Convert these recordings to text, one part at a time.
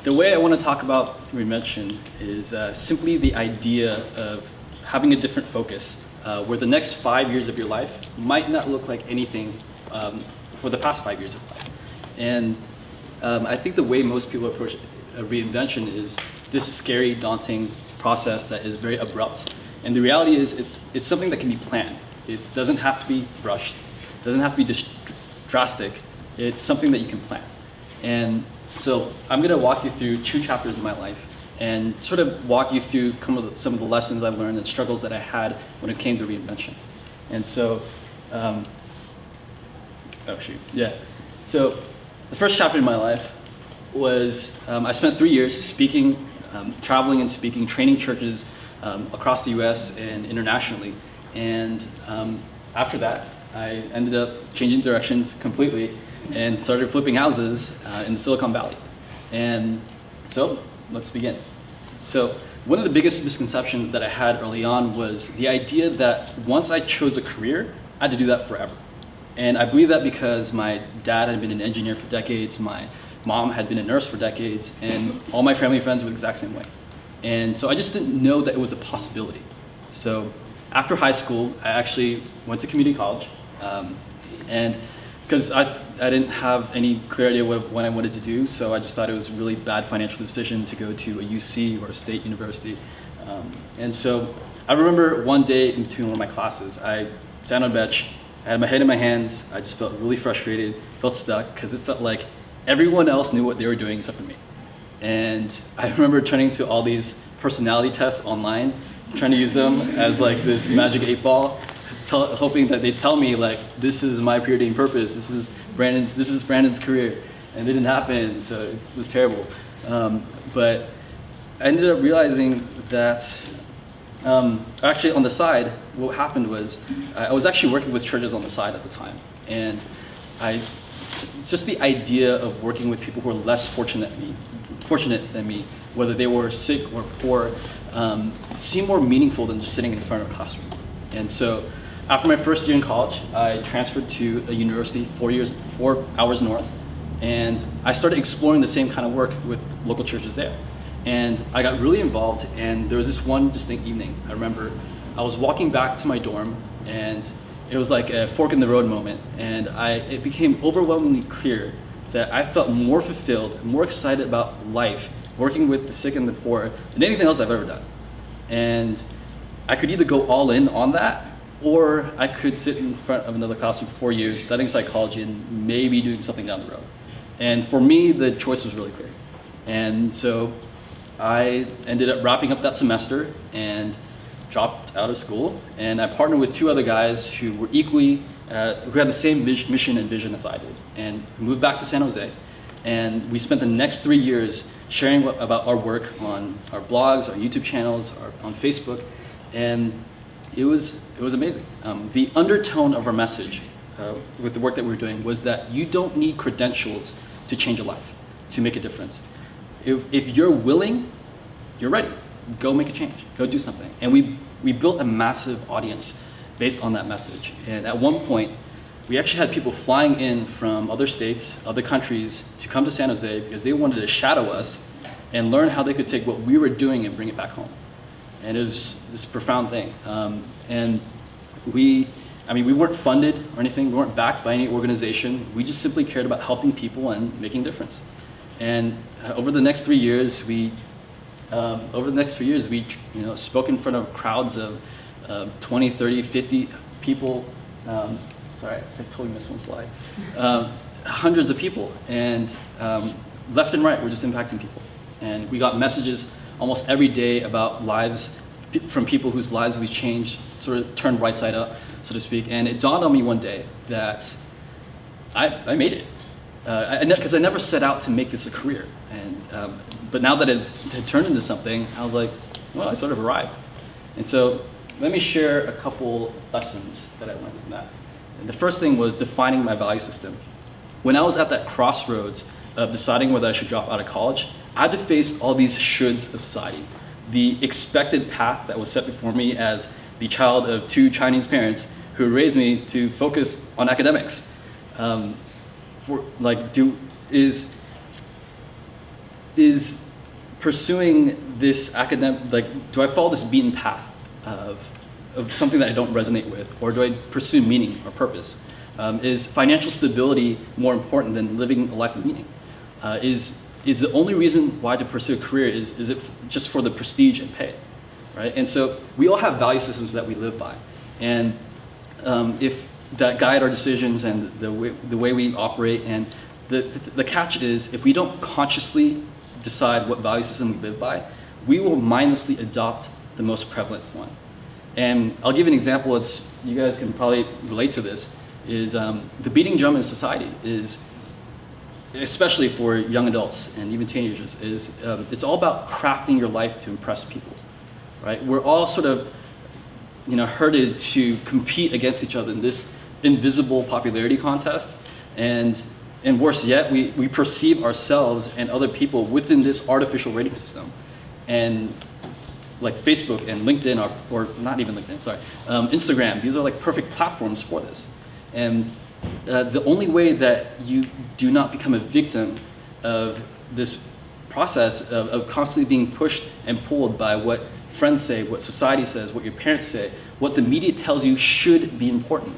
the way I want to talk about Reinvention is simply the idea of having a different focus, where the next 5 years of your life might not look like anything for the past 5 years of life. And I think the way most people approach a reinvention is this scary, daunting process that is very abrupt. And the reality is it's something that can be planned. It doesn't have to be rushed. It doesn't have to be drastic. It's something that you can plan. And so I'm going to walk you through 2 chapters of my life and sort of walk you through some of the lessons I've learned and struggles that I had when it came to reinvention. And so, So the first chapter in my life was I spent 3 years speaking, traveling and speaking, training churches across the US and internationally. And after that, I ended up changing directions completely and started flipping houses in Silicon Valley. And so let's begin. So one of the biggest misconceptions that I had early on was the idea that once I chose a career, I had to do that forever. And I believe that because my dad had been an engineer for decades, my mom had been a nurse for decades, and all my family friends were the exact same way. And so I just didn't know that it was a possibility. So after high school, I actually went to community college, and because I didn't have any clear idea what I wanted to do, so I just thought it was a really bad financial decision to go to a UC or a state university. And so I remember one day in between one of my classes, I sat on a bench, I had my head in my hands, I just felt really frustrated, felt stuck, because it felt like everyone else knew what they were doing except for me. And I remember turning to all these personality tests online, trying to use them as like this magic 8-ball, hoping that they'd tell me like, this is my preordained purpose, this is Brandon's career, and it didn't happen, so it was terrible. But I ended up realizing that, actually on the side, what happened was, I was actually working with churches on the side at the time, and just the idea of working with people who are less fortunate than me, whether they were sick or poor, seemed more meaningful than just sitting in front of a classroom. And so after my first year in college, I transferred to a university 4 hours north, and I started exploring the same kind of work with local churches there. And I got really involved, and there was this one distinct evening. I remember I was walking back to my dorm, and it was like a fork in the road moment, and it became overwhelmingly clear that I felt more fulfilled, more excited about life, working with the sick and the poor, than anything else I've ever done. And I could either go all in on that, or I could sit in front of another classroom for 4 years studying psychology and maybe doing something down the road. And for me, the choice was really clear. And so I ended up wrapping up that semester and dropped out of school, and I partnered with 2 other guys who were who had the same mission and vision as I did, and moved back to San Jose. And we spent the next 3 years sharing about our work on our blogs, our YouTube channels, on Facebook, and it was amazing. The undertone of our message with the work that we were doing was that you don't need credentials to change a life, to make a difference. If you're willing, you're ready. Go make a change. Go do something. And we built a massive audience based on that message. And at one point, we actually had people flying in from other states, other countries, to come to San Jose because they wanted to shadow us and learn how they could take what we were doing and bring it back home. And it was just this profound thing. And we weren't funded or anything. We weren't backed by any organization. We just simply cared about helping people and making a difference. And over the next 3 years, we spoke in front of crowds of 20, 30, 50 people. Sorry, I totally missed one slide. Hundreds of people, and left and right, we're just impacting people. And we got messages almost every day about lives from people whose lives we changed, sort of turned right side up, so to speak. And it dawned on me one day that I made it. Because I never set out to make this a career. But now that it had turned into something, I was like, well, I sort of arrived. And so let me share a couple lessons that I learned from that. And the first thing was defining my value system. When I was at that crossroads of deciding whether I should drop out of college, I had to face all these shoulds of society. The expected path that was set before me as the child of 2 Chinese parents who raised me to focus on academics. is pursuing this academic, like, do I follow this beaten path of something that I don't resonate with, or do I pursue meaning or purpose? Is financial stability more important than living a life of meaning? Is the only reason why to pursue a career is it just for the prestige and pay, right? And so we all have value systems that we live by, and if that guide our decisions and the way we operate, and the catch is, if we don't consciously decide what value system we live by, we will mindlessly adopt the most prevalent one. And I'll give you an example. You guys can probably relate to this. Is the beating drum in society is, especially for young adults and even teenagers, is it's all about crafting your life to impress people, right? We're all sort of, herded to compete against each other in this invisible popularity contest, and worse yet, we perceive ourselves and other people within this artificial rating system. And like Facebook and LinkedIn, or not even LinkedIn, sorry, Instagram, these are like perfect platforms for this. And the only way that you do not become a victim of this process of constantly being pushed and pulled by what friends say, what society says, what your parents say, what the media tells you should be important,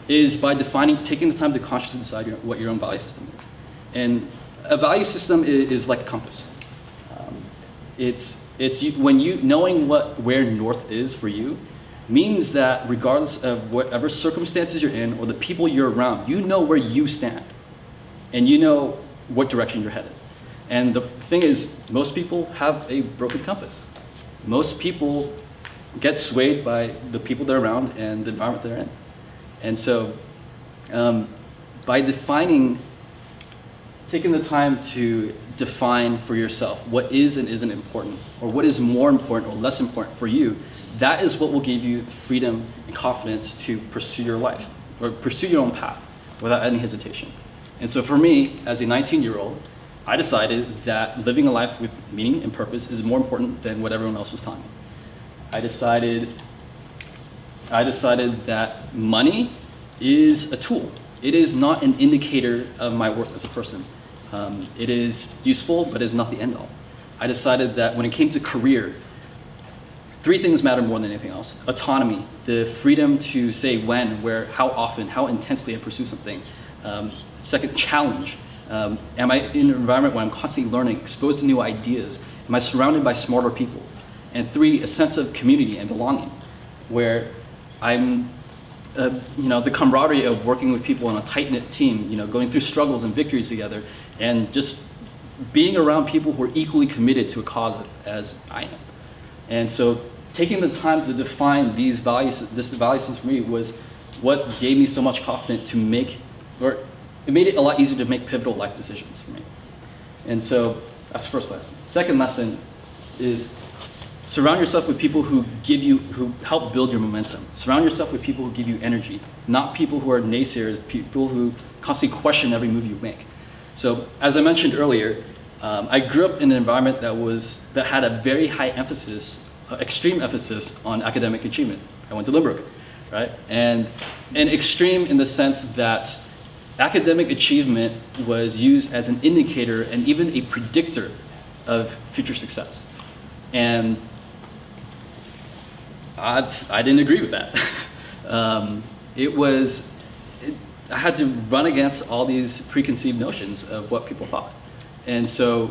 is by taking the time to consciously decide what your own value system is. And a value system is like a compass. Knowing where north is for you means that regardless of whatever circumstances you're in or the people you're around, you know where you stand, and you know what direction you're headed. And the thing is, most people have a broken compass. Most people get swayed by the people they're around and the environment they're in. And so by taking the time to define for yourself what is and isn't important, or what is more important or less important for you, that is what will give you freedom and confidence to pursue your life, or pursue your own path without any hesitation. And so for me, as a 19-year-old, I decided that living a life with meaning and purpose is more important than what everyone else was telling me. I decided that money is a tool. It is not an indicator of my worth as a person. It is useful, but is not the end all. I decided that when it came to career, 3 things matter more than anything else. Autonomy, the freedom to say when, where, how often, how intensely I pursue something. Second, challenge. Am I in an environment where I'm constantly learning, exposed to new ideas? Am I surrounded by smarter people? And 3, a sense of community and belonging, where I'm, the camaraderie of working with people on a tight-knit team, going through struggles and victories together, and just being around people who are equally committed to a cause as I am. And so taking the time to define this value system for me was what gave me so much confidence to make, or it made it a lot easier to make pivotal life decisions for me. And so that's the first lesson. Second lesson is surround yourself with people who help build your momentum. Surround yourself with people who give you energy, not people who are naysayers, people who constantly question every move you make. So as I mentioned earlier, I grew up in an environment that had a very high emphasis, extreme emphasis on academic achievement. I went to Limburg, right? And extreme in the sense that academic achievement was used as an indicator and even a predictor of future success. And I didn't agree with that. I had to run against all these preconceived notions of what people thought. And so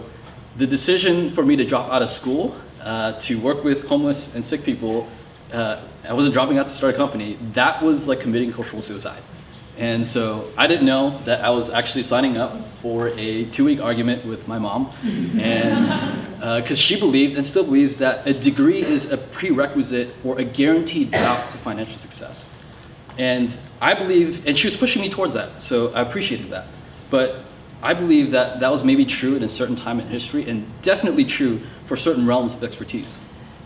the decision for me to drop out of school to work with homeless and sick people, I wasn't dropping out to start a company, that was like committing cultural suicide. And so I didn't know that I was actually signing up for a 2-week argument with my mom, and because she believed and still believes that a degree is a prerequisite or a guaranteed route to financial success. And I believe, and she was pushing me towards that, so I appreciated that. But I believe that that was maybe true at a certain time in history, and definitely true for certain realms of expertise.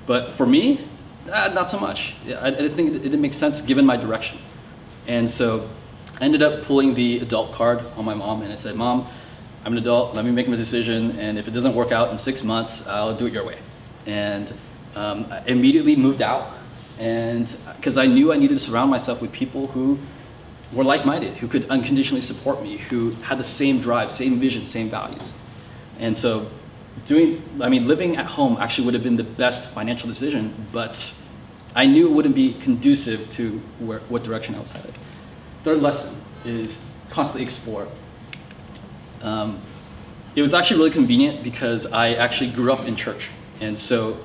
But for me, not so much. I didn't think it didn't make sense given my direction. And so I ended up pulling the adult card on my mom, and I said, Mom, I'm an adult, let me make my decision, and if it doesn't work out in 6 months, I'll do it your way. And I immediately moved out, and because I knew I needed to surround myself with people who were like-minded, who could unconditionally support me, who had the same drive, same vision, same values. And so living at home actually would have been the best financial decision, but I knew it wouldn't be conducive to what direction I was headed. Third lesson is constantly explore. It was actually really convenient because I actually grew up in church. And so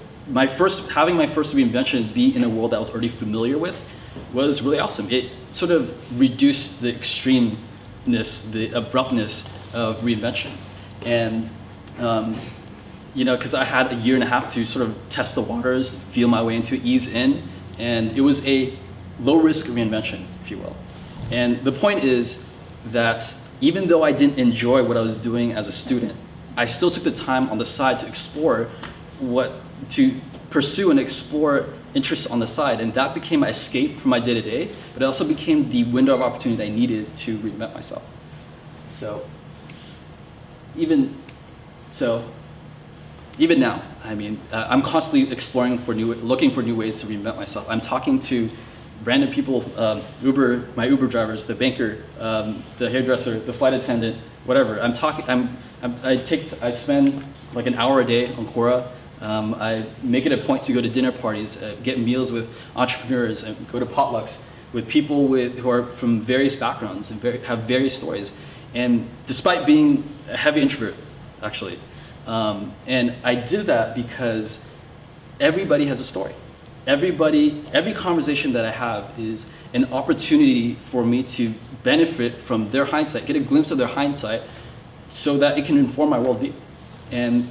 having my first reinvention be in a world that I was already familiar with was really awesome. It sort of reduced the extremeness, the abruptness of reinvention. And, because I had a year and a half to sort of test the waters, feel my way into it, ease in, and it was a low-risk reinvention, if you will. And the point is that even though I didn't enjoy what I was doing as a student, I still took the time on the side to pursue and explore interests on the side, and that became my escape from my day-to-day, but it also became the window of opportunity I needed to reinvent myself. Even now, I'm constantly looking for new ways to reinvent myself. I'm talking to random people, my Uber drivers, the banker, the hairdresser, the flight attendant, whatever. I spend like an hour a day on Quora. I make it a point to go to dinner parties, get meals with entrepreneurs, and go to potlucks with people who are from various backgrounds and have various stories. And despite being a heavy introvert, actually, and I did that because everybody has a story. Every conversation that I have is an opportunity for me to benefit from their hindsight, get a glimpse of their hindsight, so that it can inform my worldview. And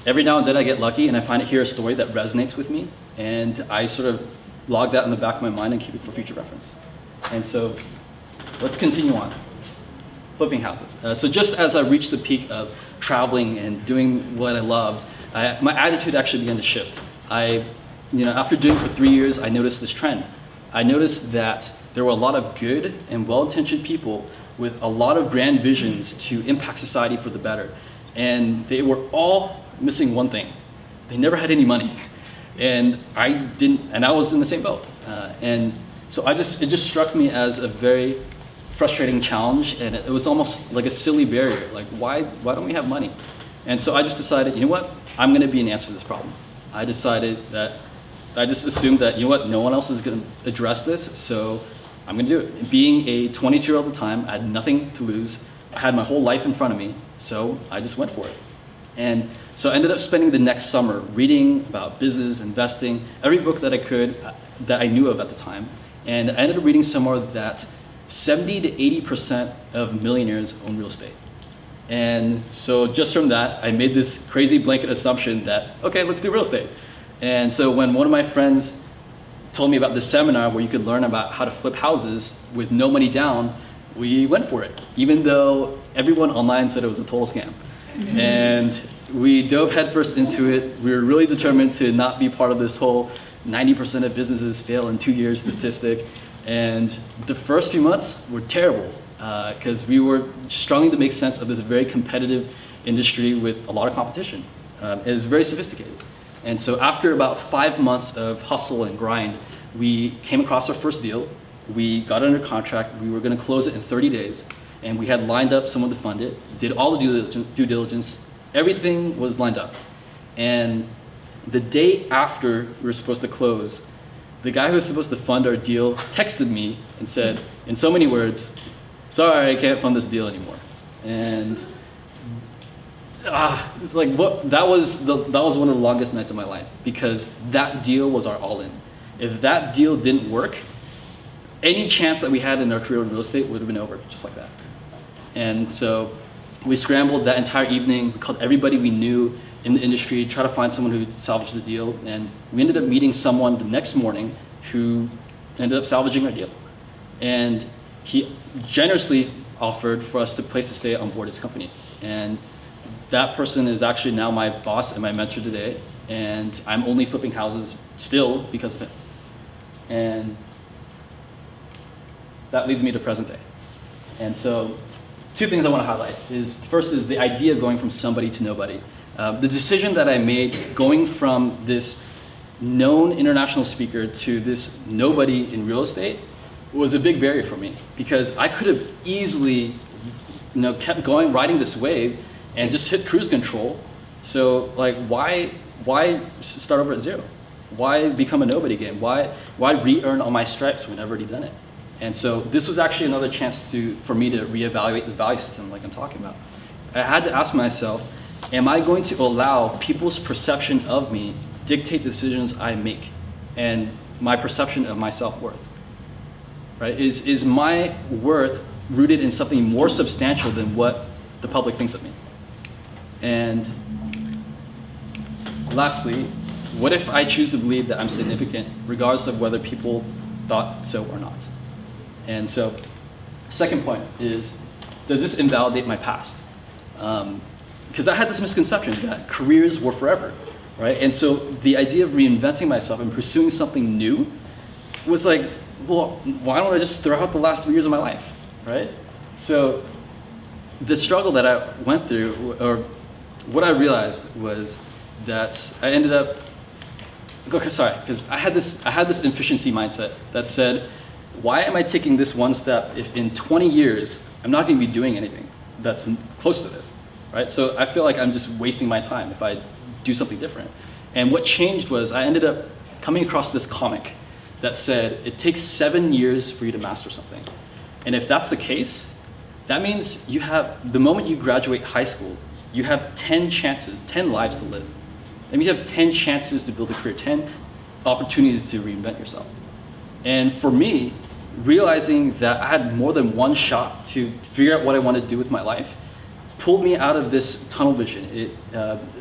every now and then I get lucky and I hear a story that resonates with me, and I sort of log that in the back of my mind and keep it for future reference. And so let's continue on. Flipping houses. So just as I reached the peak of traveling and doing what I loved, my attitude actually began to shift. After doing it for 3 years, I noticed this trend. I noticed that there were a lot of good and well-intentioned people with a lot of grand visions to impact society for the better. And they were all missing one thing. They never had any money. And I was in the same boat. And so it just struck me as a very frustrating challenge, and it was almost like a silly barrier. Like, why don't we have money? And so I just decided, you know what? I'm going to be an answer to this problem. I just assumed that, you know what, no one else is going to address this, so I'm going to do it. Being a 22-year-old at the time, I had nothing to lose. I had my whole life in front of me, so I just went for it. And so I ended up spending the next summer reading about business, investing, every book that I could, that I knew of at the time. And I ended up reading somewhere that 70 to 80% of millionaires own real estate. And so just from that, I made this crazy blanket assumption that, okay, let's do real estate. And so when one of my friends told me about this seminar where you could learn about how to flip houses with no money down, we went for it, even though everyone online said it was a total scam. And we dove headfirst into it. We were really determined to not be part of this whole 90% of businesses fail in 2 years statistic. And the first few months were terrible because we were struggling to make sense of this very competitive industry with a lot of competition. It was very sophisticated. And so after about 5 months of hustle and grind, we came across our first deal. We got under contract. We were going to close it in 30 days. And we had lined up someone to fund it, did all the due diligence. Everything was lined up. And the day after we were supposed to close, the guy who was supposed to fund our deal texted me and said, in so many words, sorry, I can't fund this deal anymore. And that was one of the longest nights of my life, because that deal was our all-in. If that deal didn't work, any chance that we had in our career in real estate would have been over, just like that. And so we scrambled that entire evening. We called everybody we knew in the industry, try to find someone who salvaged the deal, and we ended up meeting someone the next morning who ended up salvaging our deal. And he generously offered for us to place to stay on board his company. And that person is actually now my boss and my mentor today, and I'm only flipping houses still because of him. And that leads me to present day. And so 2 things I want to highlight is, first is the idea of going from somebody to nobody. The decision that I made going from this known international speaker to this nobody in real estate was a big barrier for me, because I could have easily kept going, riding this wave, and just hit cruise control So like, why start over at zero? Why become a nobody again? Why re-earn all my stripes when I've already done it? And so this was actually another chance for me to reevaluate the value system like I'm talking about. I had to ask myself, am I going to allow people's perception of me dictate the decisions I make and my perception of my self-worth? Right? Is my worth rooted in something more substantial than what the public thinks of me? And lastly, what if I choose to believe that I'm significant regardless of whether people thought so or not? And so, second point is, does this invalidate my past? Because I had this misconception that careers were forever, right? And so the idea of reinventing myself and pursuing something new was like, well, why don't I just throw out the last 3 years of my life, right? So the struggle that I went through, or what I realized, was that I ended up, because I had this efficiency mindset that said, why am I taking this one step if in 20 years I'm not going to be doing anything that's close to this, right? So I feel like I'm just wasting my time if I do something different. And what changed was I ended up coming across this comic that said it takes 7 years for you to master something. And if that's the case, that means you have, the moment you graduate high school, you have 10 chances, 10 lives to live. That means you have 10 chances to build a career, 10 opportunities to reinvent yourself. And for me, realizing that I had more than one shot to figure out what I want to do with my life pulled me out of this tunnel vision,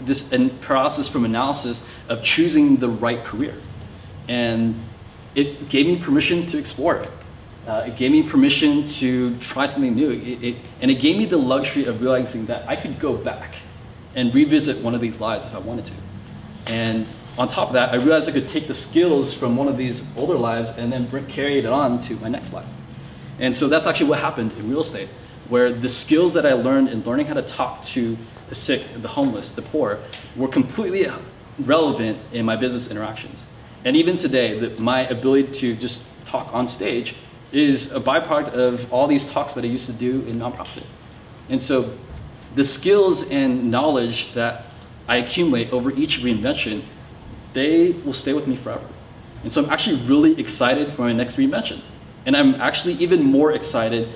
this paralysis from analysis of choosing the right career. And it gave me permission to explore. It gave me permission to try something new. And it gave me the luxury of realizing that I could go back and revisit one of these lives if I wanted to. And on top of that, I realized I could take the skills from one of these older lives and then carry it on to my next life. And so that's actually what happened in real estate, where the skills that I learned in learning how to talk to the sick, the homeless, the poor, were completely relevant in my business interactions. And even today, my ability to just talk on stage is a byproduct of all these talks that I used to do in nonprofit. And so the skills and knowledge that I accumulate over each reinvention, they will stay with me forever. And so I'm actually really excited for my next reinvention. And I'm actually even more excited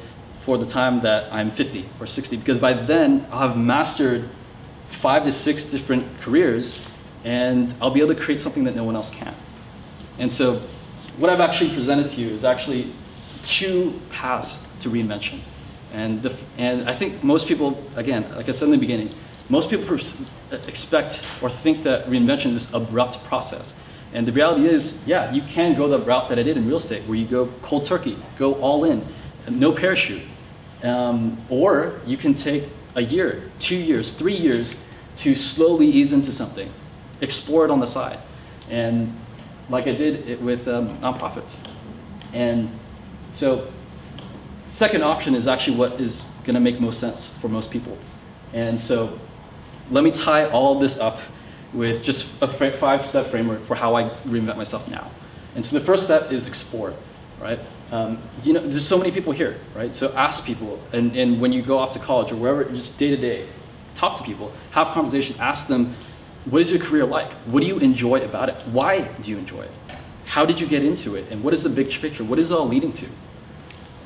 for the time that I'm 50 or 60, because by then I'll have mastered 5 to 6 different careers and I'll be able to create something that no one else can. And so what I've actually presented to you is actually 2 paths to reinvention. And I think most people, again, like I said in the beginning, most people expect or think that reinvention is this abrupt process. And the reality is, yeah, you can go the route that I did in real estate, where you go cold turkey, go all in, no parachute. Or you can take a year, 2 years, 3 years to slowly ease into something, explore it on the side. And like I did it with nonprofits. And so second option is actually what is going to make most sense for most people. And so let me tie all of this up with just a 5-step framework for how I reinvent myself now. And so the first step is explore, right? There's so many people here, right? So ask people, and when you go off to college or wherever, just day to day, talk to people, have conversation, ask them, what is your career like? What do you enjoy about it? Why do you enjoy it? How did you get into it? And what is the big picture? What is it all leading to?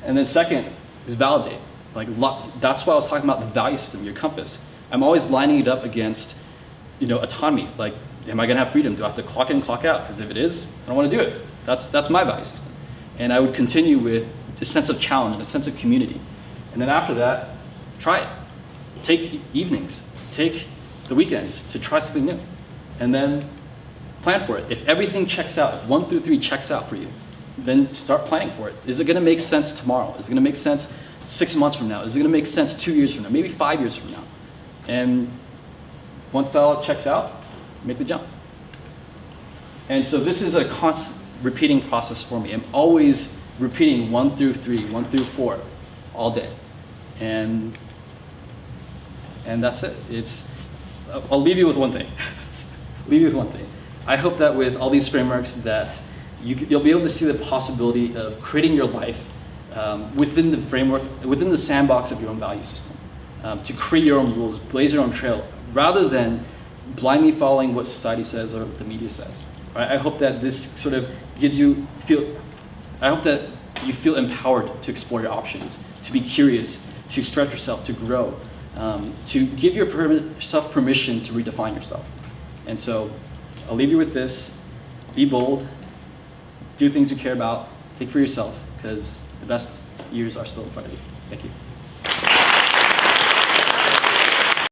And then second is validate. That's why I was talking about the value system, your compass. I'm always lining it up against, autonomy. Like, am I going to have freedom? Do I have to clock in, clock out? Because if it is, I don't want to do it. That's my value system. And I would continue with a sense of challenge and a sense of community. And then after that, try it. Take evenings, take the weekends to try something new. And then plan for it. If everything checks out, if 1 through 3 checks out for you, then start planning for it. Is it going to make sense tomorrow? Is it going to make sense 6 months from now? Is it going to make sense 2 years from now? Maybe 5 years from now? And once that all checks out, make the jump. And so this is a constant repeating process for me. I'm always repeating 1 through 3, 1 through 4, all day. And that's it. I'll leave you with one thing. I hope that with all these frameworks that you'll be able to see the possibility of creating your life within the framework, within the sandbox of your own value system, to create your own rules, blaze your own trail, rather than blindly following what society says or the media says. Right? I hope that this sort of I hope that you feel empowered to explore your options, to be curious, to stretch yourself, to grow, to give yourself permission to redefine yourself. And so I'll leave you with this. Be bold. Do things you care about. Think for yourself, because the best years are still in front of you. Thank you.